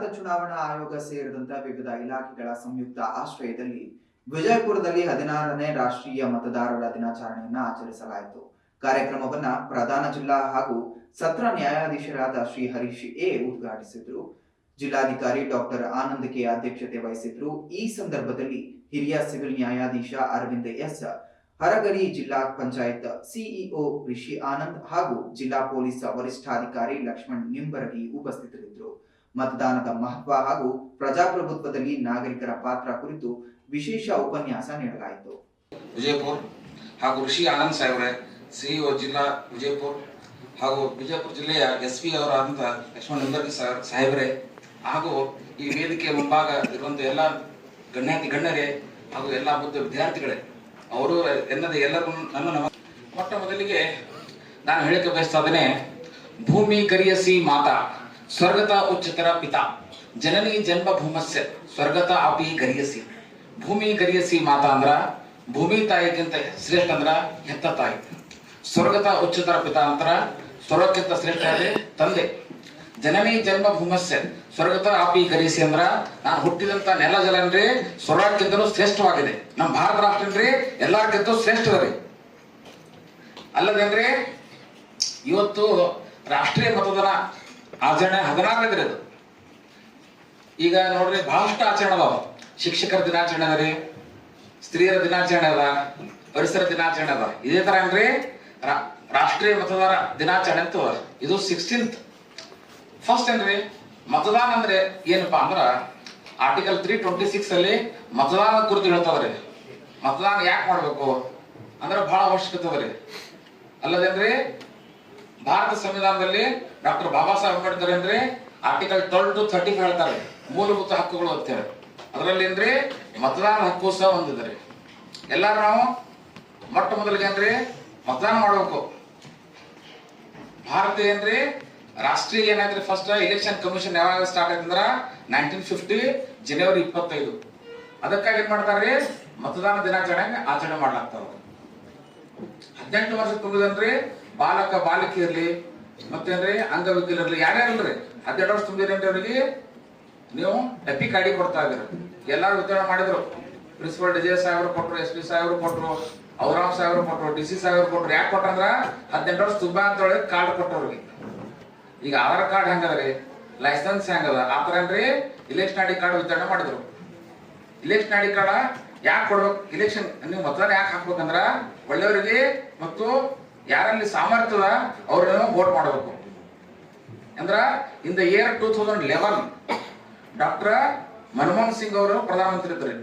ಭಾರತ ಚುನಾವಣಾ ಆಯೋಗ ಸೇರಿದಂತೆ ವಿವಿಧ ಇಲಾಖೆಗಳ ಸಂಯುಕ್ತ ಆಶ್ರಯದಲ್ಲಿ ವಿಜಯಪುರದಲ್ಲಿ 16ನೇ ರಾಷ್ಟ್ರೀಯ ಮತದಾರರ ದಿನಾಚರಣೆಯನ್ನು ಆಚರಿಸಲಾಯಿತು. ಕಾರ್ಯಕ್ರಮವನ್ನ ಪ್ರಧಾನ ಜಿಲ್ಲಾ ಹಾಗೂ ಸತ್ರ ನ್ಯಾಯಾಧೀಶರಾದ ಶ್ರೀ ಹರೀಶ್ ಎ ಉದ್ಘಾಟಿಸಿದರು. ಜಿಲ್ಲಾಧಿಕಾರಿ ಡಾಕ್ಟರ್ ಆನಂದ್ ಕೆ ಅಧ್ಯಕ್ಷತೆ ವಹಿಸಿದ್ರು. ಈ ಸಂದರ್ಭದಲ್ಲಿ ಹಿರಿಯ ಸಿವಿಲ್ ನ್ಯಾಯಾಧೀಶ ಅರವಿಂದ್ ಎಸ್, ಹರಗರಿ ಜಿಲ್ಲಾ ಪಂಚಾಯತ್ ಸಿಇಒ ರಿಷಿ ಆನಂದ್ ಹಾಗೂ ಜಿಲ್ಲಾ ಪೊಲೀಸ್ ವರಿಷ್ಠಾಧಿಕಾರಿ ಲಕ್ಷ್ಮಣ್ ನಿಂಬರಗಿ ಉಪಸ್ಥಿತರಿದ್ದರು. ಮತದಾನದ ಮಹತ್ವ ಹಾಗೂ ಪ್ರಜಾಪ್ರಭುತ್ವದಲ್ಲಿ ನಾಗರಿಕರ ಪಾತ್ರ ಕುರಿತು ವಿಶೇಷ ಉಪನ್ಯಾಸ ನೀಡಲಾಯಿತು. ವಿಜಯಪುರ ಹಾಗೂ ರಿಷಿ ಆನಂದ್ ಸಾಹೇಬ್ರೆ, ಸಿಇಒ ಜಿಲ್ಲಾ ವಿಜಯಪುರ ಹಾಗೂ ವಿಜಯಪುರ ಜಿಲ್ಲೆಯ ಎಸ್ಪಿ ಅವರಾದಂಥ ಲಕ್ಷ್ಮಣ್ ನಿಂಬರಗಿ ಸಾಹೇಬ್ರೆ ಹಾಗೂ ಈ ವೇದಿಕೆಯ ಮುಂಭಾಗ ಇರುವಂತಹ ಎಲ್ಲ ಗಣ್ಯಾತಿ ಗಣ್ಯರೇ ಹಾಗೂ ಎಲ್ಲ ಬುದ್ಧ ವಿದ್ಯಾರ್ಥಿಗಳೇ, ಅವರು ಎನ್ನದೇ ಎಲ್ಲರೂ ನನ್ನ ಮೊಟ್ಟ ಮೊದಲಿಗೆ ನಾನು ಹೇಳಿಕೆ ಬಯಸ್ತಾ ಇದ್ದೇನೆ. ಭೂಮಿ ಕರಿಯಸಿ ಮಾತಾ ಸ್ವರ್ಗತ ಉಚ್ಚತರ ಪಿತಾ ಜನನಿ ಜನ್ಮ ಭೂಮಸ್ಯ ಸ್ವರ್ಗತ ಅಪಿ ಗರಿಯಸಿ. ಭೂಮಿ ಗರಿಯಸಿ ಮಾತಾ ಅಂದ್ರ ಭೂಮಿ ತಾಯಿಗಿಂತ ಶ್ರೇಷ್ಠ ಅಂದ್ರ ಹೆತ್ತ ತಾಯಿ. ಸ್ವರ್ಗತ ಉಚ್ಚತರ ಪಿತಾ ಅಂತರ ಸ್ವರ್ಗಕ್ಕಿಂತ ಶ್ರೇಷ್ಠ ಅದೇ ತಂದೆ. ಜನನಿ ಜನ್ಮ ಭೂಮಸ್ಯ ಸ್ವರ್ಗತ ಅಪಿ ಗರಿಯಸಿ ಅಂದ್ರ ನಾನು ಹುಟ್ಟಿದಂತ ನೆಲ ಜಲ ಅಂದ್ರೆ ಸ್ವರ್ಗಕ್ಕಿಂತಲೂ ಶ್ರೇಷ್ಠವಾಗಿದೆ. ನಮ್ಮ ಭಾರತ ರಾಷ್ಟ್ರ ಅಂದ್ರೆ ಎಲ್ಲಾರ್ಗಿಂತ ಶ್ರೇಷ್ಠವರಿ. ಅಲ್ಲದಂದ್ರೆ ಇವತ್ತು ರಾಷ್ಟ್ರೀಯ ಮತದಾನ ಆಚರಣೆ 16ನೇದ್ರಿ ಅದು. ಈಗ ನೋಡ್ರಿ ಬಹಳಷ್ಟು ಆಚರಣೆ ಅದಾವ. ಶಿಕ್ಷಕರ ದಿನಾಚರಣೆ ಅದ ರೀ, ಸ್ತ್ರೀಯರ ದಿನಾಚರಣೆ ಅದ, ಪರಿಸರ ದಿನಾಚರಣೆ ಅದ. ಇದೇ ತರ ಅಂದ್ರೆ ರಾಷ್ಟ್ರೀಯ ಮತದಾರ ದಿನಾಚರಣೆ ಅಂತ ಇದು 16th. ಫಸ್ಟ್ ಏನ್ರಿ ಮತದಾನ ಅಂದ್ರೆ ಏನಪ್ಪಾ ಅಂದ್ರ ಆರ್ಟಿಕಲ್ 326 ಅಲ್ಲಿ ಮತದಾನ ಕುರಿತು ಹೇಳ್ತದ್ರಿ. ಮತದಾನ ಯಾಕೆ ಮಾಡ್ಬೇಕು ಅಂದ್ರೆ ಬಹಳ ಅವಶ್ಯಕತೆ ಅದ ರೀ. ಅಲ್ಲದೇನ್ರಿ ಭಾರತ ಸಂವಿಧಾನದಲ್ಲಿ ಡಾಕ್ಟರ್ ಬಾಬಾ ಸಾಹೇಬ್ ಅಂಬೇಡ್ಕರ್ ಅಂದ್ರೆ ಆರ್ಟಿಕಲ್ 12 to 35 ಹೇಳ್ತಾರೆ ಮೂಲಭೂತ ಹಕ್ಕುಗಳು ಅಂತ ಹೇಳಿ. ಅದರಲ್ಲಿ ಏನ್ರಿ ಮತದಾನ ಹಕ್ಕು ಸಹ ಹೊಂದಿದ್ದಾರೆ. ಎಲ್ಲಾರು ನಾವು ಮೊಟ್ಟ ಮೊದಲಿಗೆ ಏನ್ರಿ ಮತದಾನ ಮಾಡ್ಬೇಕು. ಭಾರತ ಏನ್ರಿ ರಾಷ್ಟ್ರೀಯ ಏನಾದ್ರಿ ಫಸ್ಟ್ ಎಲೆಕ್ಷನ್ ಕಮಿಷನ್ ಯಾವಾಗ ಸ್ಟಾರ್ಟ್ ಆಯ್ತಂದ್ರ 1950 ಜನವರಿ 25. ಅದಕ್ಕಾಗಿ ಏನ್ ಮಾಡ್ತಾರ್ರಿ ಮತದಾನ ದಿನಾಚರಣೆ ಆಚರಣೆ ಮಾಡ್ಲಾಗ್ತಾವ. 18 ವರ್ಷ ತುಂಬಿದನ್ರಿ ಬಾಲಕ ಬಾಲಕಿ ಇರ್ಲಿ ಮತ್ತೇನ್ರಿ ಅಂಗವಿಕಲ ಇರ್ಲಿ ಯಾರ್ಯಾರಲ್ರಿ 12 ವರ್ಷ ತುಂಬಿದ್ರೇನ್ರಿ ಅವ್ರಿಗೆ ನೀವು ಎಪಿ ಕಾರ್ಡಿ ಕೊಡ್ತಾ ಇದ್ರಿ. ಎಲ್ಲಾರು ವಿತರಣೆ ಮಾಡಿದ್ರು. ಪ್ರಿನ್ಸಿಪಲ್ ಡಿಜೆ ಸಾಹೇಬ್ರು ಕೊಟ್ರು, ಎಸ್ ಪಿ ಸಾಹೇಬ್ರು ಕೊಟ್ರು, ಔರಾಮ್ ಸಾಹೇಬ್ರು ಕೊಟ್ರು, ಡಿಸಿ ಸಾಹೇಬ್ರು ಕೊಟ್ರು. ಯಾಕೆ ಕೊಟ್ರಂದ್ರ 18 ವರ್ಷ ತುಂಬ ಅಂತ ಹೇಳಿ ಕಾರ್ಡ್ ಕೊಟ್ಟವ್ರಿಗೆ. ಈಗ ಆಧಾರ್ ಕಾರ್ಡ್ ಹೆಂಗದ್ರಿ, ಲೈಸೆನ್ಸ್ ಹೆಂಗದ ಆತರ ಏನ್ರಿ ಇಲೆಕ್ಷನ್ ಐಡಿ ಕಾರ್ಡ್ ವಿತರಣೆ ಮಾಡಿದ್ರು. ಇಲೆಕ್ಷನ್ ಐಡಿ ಕಾರ್ಡ್ ಯಾಕೆ ಕೊಡ್ಬೇಕು, ಇಲೆಕ್ಷನ್ ನೀವು ಮತದಾನ ಯಾಕೆ ಹಾಕ್ಬೇಕಂದ್ರ ಒಳ್ಳೆಯವರಿಗೆ ಮತ್ತು ಯಾರಲ್ಲಿ ಸಾಮರ್ಥ್ಯದ ಅವ್ರನ್ನ ವೋಟ್ ಮಾಡಬೇಕು. ಅಂದ್ರ in the year 2011 doctor Manmohan Singh ಅವರು ಪ್ರಧಾನಮಂತ್ರಿ ಇದ್ರಿ.